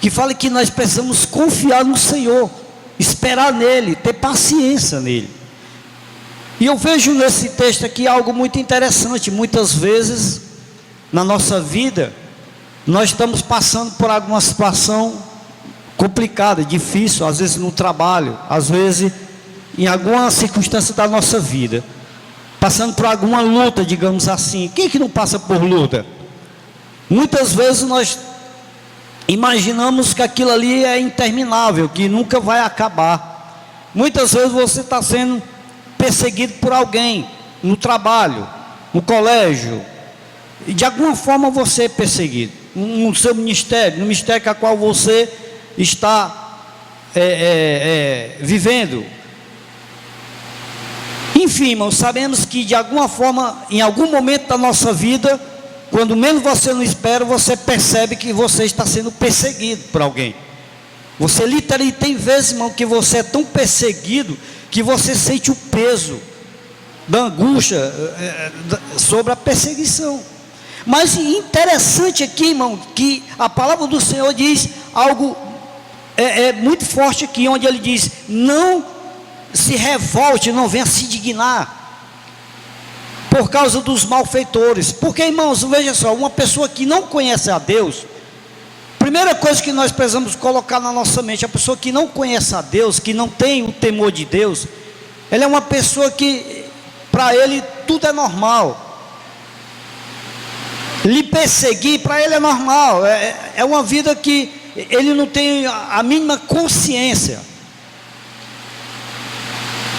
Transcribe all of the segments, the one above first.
que fala que nós precisamos confiar no Senhor, esperar nele, ter paciência nele. E eu vejo nesse texto aqui algo muito interessante. Muitas vezes na nossa vida nós estamos passando por alguma situação complicada, difícil, às vezes no trabalho, às vezes em alguma circunstância da nossa vida, passando por alguma luta, digamos assim. Quem que não passa por luta? Muitas vezes nós imaginamos que aquilo ali é interminável, que nunca vai acabar. Muitas vezes você está sendo perseguido por alguém, no trabalho, no colégio, e de alguma forma você é perseguido, no seu ministério, no ministério com a qual você está vivendo. Enfim, irmãos, sabemos que de alguma forma, em algum momento da nossa vida, quando menos você não espera, você percebe que você está sendo perseguido por alguém. Você literalmente tem vezes, irmão, que você é tão perseguido que você sente o peso da angústia sobre a perseguição. Mas interessante aqui, irmão, que a palavra do Senhor diz algo muito forte aqui, onde ele diz: não se revolte, não venha se indignar por causa dos malfeitores. Porque, irmãos, veja só, uma pessoa que não conhece a Deus, primeira coisa que nós precisamos colocar na nossa mente, a pessoa que não conhece a Deus, que não tem o temor de Deus, ela é uma pessoa que, para ele, tudo é normal. Lhe perseguir, para ele é normal, é uma vida que ele não tem a mínima consciência.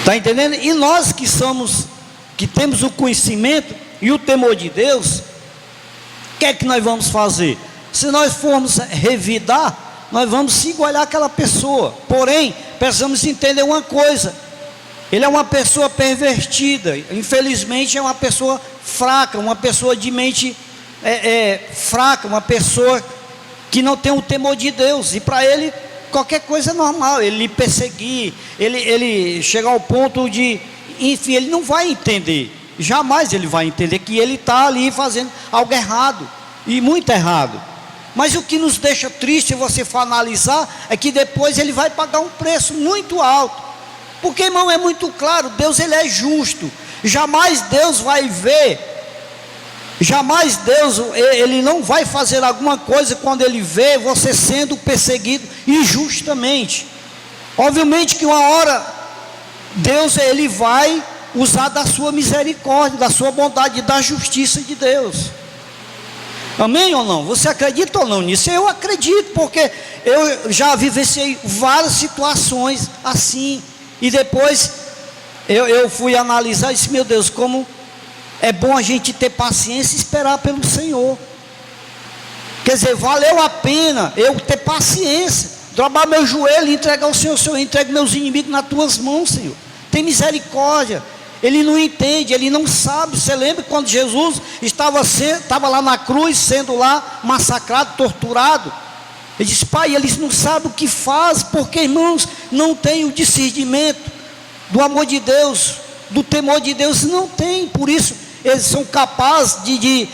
Está entendendo? E nós que temos o conhecimento e o temor de Deus, o que é que nós vamos fazer? Se nós formos revidar, nós vamos se igualar àquela pessoa. Porém, precisamos entender uma coisa: ele é uma pessoa pervertida, infelizmente é uma pessoa fraca, uma pessoa de mente fraca, uma pessoa que não tem o temor de Deus, e para ele qualquer coisa é normal, ele lhe perseguir, ele chegar ao ponto de, enfim, ele não vai entender, jamais ele vai entender que ele está ali fazendo algo errado, e muito errado. Mas o que nos deixa triste, se você for analisar, é que depois ele vai pagar um preço muito alto. Porque, irmão, é muito claro, Deus ele é justo. Jamais Deus vai ver, jamais Deus, ele não vai fazer alguma coisa quando ele vê você sendo perseguido injustamente. Obviamente que uma hora Deus ele vai usar da sua misericórdia, da sua bondade, da justiça de Deus. Amém ou não? Você acredita ou não nisso? Eu acredito, porque eu já vivenciei várias situações assim, e depois eu fui analisar e disse: meu Deus, como é bom a gente ter paciência e esperar pelo Senhor. Quer dizer, valeu a pena eu ter paciência, dobrar meu joelho e entregar ao Senhor. Senhor, entrego meus inimigos nas tuas mãos, Senhor, tem misericórdia. Ele não entende, ele não sabe. Você lembra quando Jesus estava lá na cruz, sendo lá massacrado, torturado? Ele disse: Pai, eles não sabem o que faz, porque, irmãos, não tem o discernimento do amor de Deus, do temor de Deus, não tem. Por isso eles são capazes de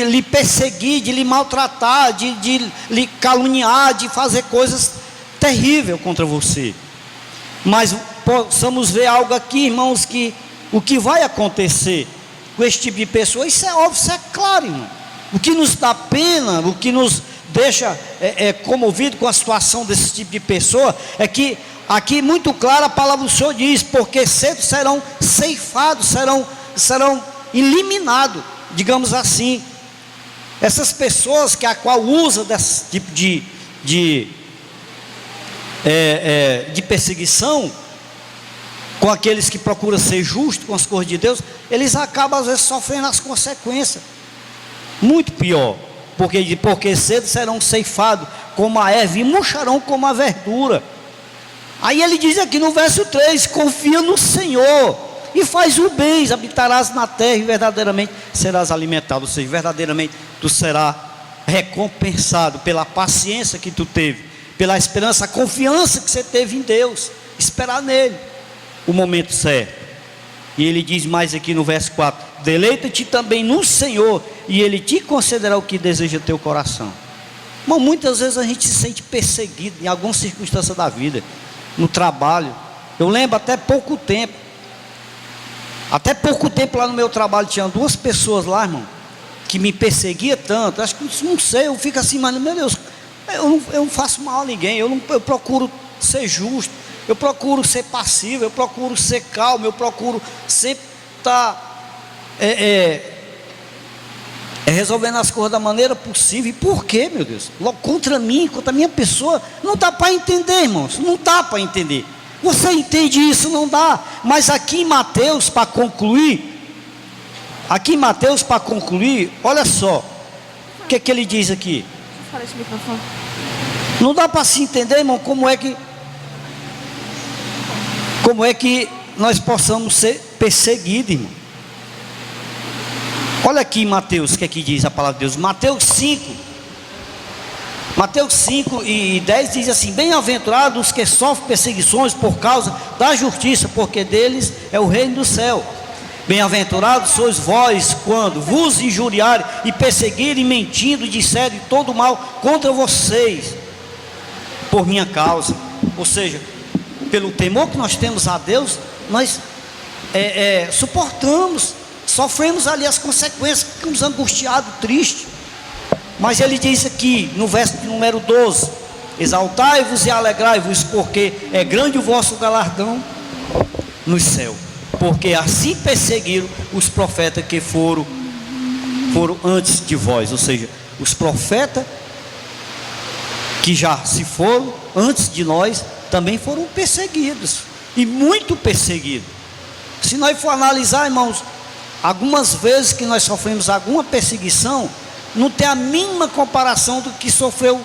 lhe perseguir, de lhe maltratar, de lhe caluniar, de fazer coisas terríveis contra você. Mas possamos ver algo aqui, irmãos, que o que vai acontecer com esse tipo de pessoa, isso é óbvio, isso é claro, irmão. O que nos dá pena, o que nos deixa comovido com a situação desse tipo de pessoa, é que aqui muito claro a palavra do Senhor diz: porque cedo serão ceifados, serão eliminados, digamos assim. Essas pessoas que a qual usa desse tipo de perseguição com aqueles que procuram ser justos com as coisas de Deus, eles acabam às vezes sofrendo as consequências. Muito pior, porque cedo serão ceifados como a erva e murcharão como a verdura. Aí ele diz aqui no verso 3: confia no Senhor e faz o bem, habitarás na terra e verdadeiramente serás alimentado. Ou seja, verdadeiramente tu serás recompensado pela paciência que tu teve, pela esperança, a confiança que você teve em Deus, esperar nele o momento certo. E ele diz mais aqui no verso 4: deleita-te também no Senhor, e Ele te concederá o que deseja teu coração. Mas muitas vezes a gente se sente perseguido em alguma circunstância da vida, no trabalho. Eu lembro até pouco tempo lá no meu trabalho, tinha 2 pessoas lá, irmão, que me perseguia tanto. Acho que não sei, eu fico assim, mas meu Deus, eu não faço mal a ninguém, eu procuro ser justo, eu procuro ser passivo, eu procuro ser calmo, eu procuro sempre estar resolvendo as coisas da maneira possível. E por quê, meu Deus? Logo contra mim, contra a minha pessoa, não dá para entender, irmãos, não dá para entender. Você entende isso? Não dá. Mas aqui em Mateus, para concluir, olha só o que ele diz aqui. Não dá para se entender, irmão, como é que nós possamos ser perseguidos, irmão. Olha aqui em Mateus, o que é que diz a palavra de Deus. Mateus 5:10 diz assim: bem-aventurados os que sofrem perseguições por causa da justiça, porque deles é o reino do céu. Bem-aventurados sois vós quando vos injuriarem e perseguirem, mentindo, disserem todo mal contra vocês por minha causa. Ou seja, pelo temor que nós temos a Deus, nós suportamos, sofremos ali as consequências, ficamos angustiados, tristes. Mas ele diz aqui no verso de número 12: exaltai-vos e alegrai-vos, porque é grande o vosso galardão no céu, porque assim perseguiram os profetas que foram antes de vós. Ou seja, os profetas que já se foram antes de nós também foram perseguidos, e muito perseguidos. Se nós for analisar, irmãos, algumas vezes que nós sofremos alguma perseguição, não tem a mínima comparação do que sofreu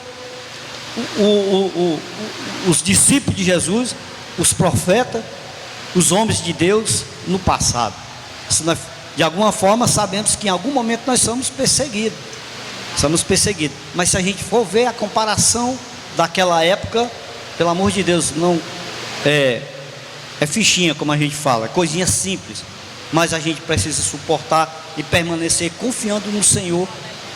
os discípulos de Jesus, os profetas, os homens de Deus no passado. Se nós, de alguma forma, sabemos que em algum momento nós somos perseguidos. Mas se a gente for ver a comparação daquela época, pelo amor de Deus, não é fichinha, como a gente fala, coisinha simples. Mas a gente precisa suportar e permanecer confiando no Senhor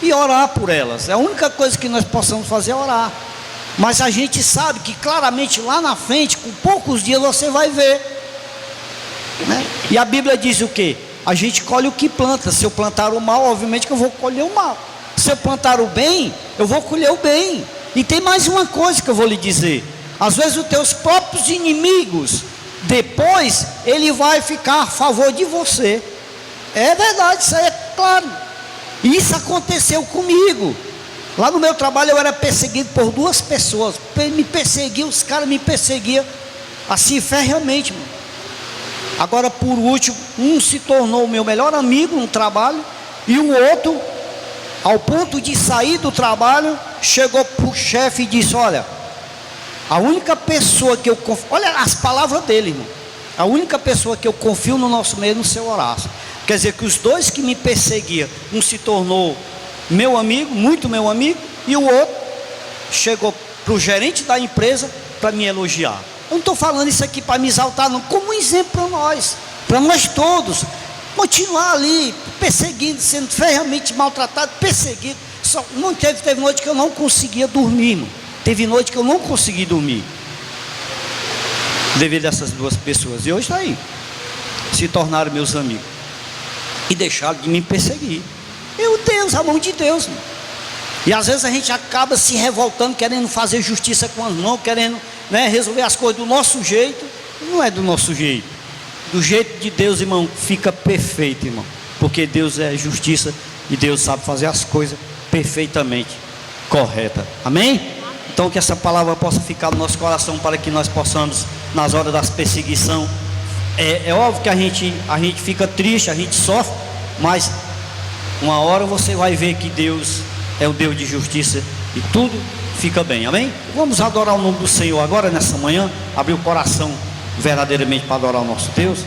e orar por elas. A única coisa que nós possamos fazer é orar. Mas a gente sabe que claramente lá na frente, com poucos dias, você vai ver, né? E a Bíblia diz o quê? A gente colhe o que planta. Se eu plantar o mal, obviamente que eu vou colher o mal. Se eu plantar o bem, eu vou colher o bem. E tem mais uma coisa que eu vou lhe dizer: às vezes os teus próprios inimigos, depois ele vai ficar a favor de você. É verdade, isso aí é claro. Isso aconteceu comigo. Lá no meu trabalho eu era perseguido por 2 pessoas. Me perseguiam, os caras me perseguiam assim ferreamente, mano. Agora, por último, um se tornou o meu melhor amigo no trabalho, e o outro, ao ponto de sair do trabalho, chegou para o chefe e disse: olha, a única pessoa que eu confio, olha as palavras dele, irmão, a única pessoa que eu confio no nosso meio é no seu Horácio. Quer dizer que os 2 que me perseguiam, um se tornou meu amigo, muito meu amigo, e o outro chegou para o gerente da empresa para me elogiar. Eu não estou falando isso aqui para me exaltar, não, como um exemplo para nós todos, continuar ali, perseguindo, sendo ferreamente maltratado, perseguido. Não teve noite que eu não conseguia dormir, irmão. Teve noite que eu não consegui dormir, devido a essas 2 pessoas. E hoje está aí, se tornaram meus amigos e deixaram de me perseguir. Meu Deus, a mão de Deus, irmão. E às vezes a gente acaba se revoltando, querendo fazer justiça com as mãos, querendo, né, resolver as coisas do nosso jeito. Não é do nosso jeito. Do jeito de Deus, irmão, fica perfeito, irmão, porque Deus é justiça e Deus sabe fazer as coisas perfeitamente corretas. Amém? Então que essa palavra possa ficar no nosso coração, para que nós possamos, nas horas das perseguições, é óbvio que a gente fica triste, a gente sofre, mas uma hora você vai ver que Deus é o Deus de justiça e tudo fica bem. Amém? Vamos adorar o nome do Senhor agora nessa manhã, abrir o coração verdadeiramente para adorar o nosso Deus.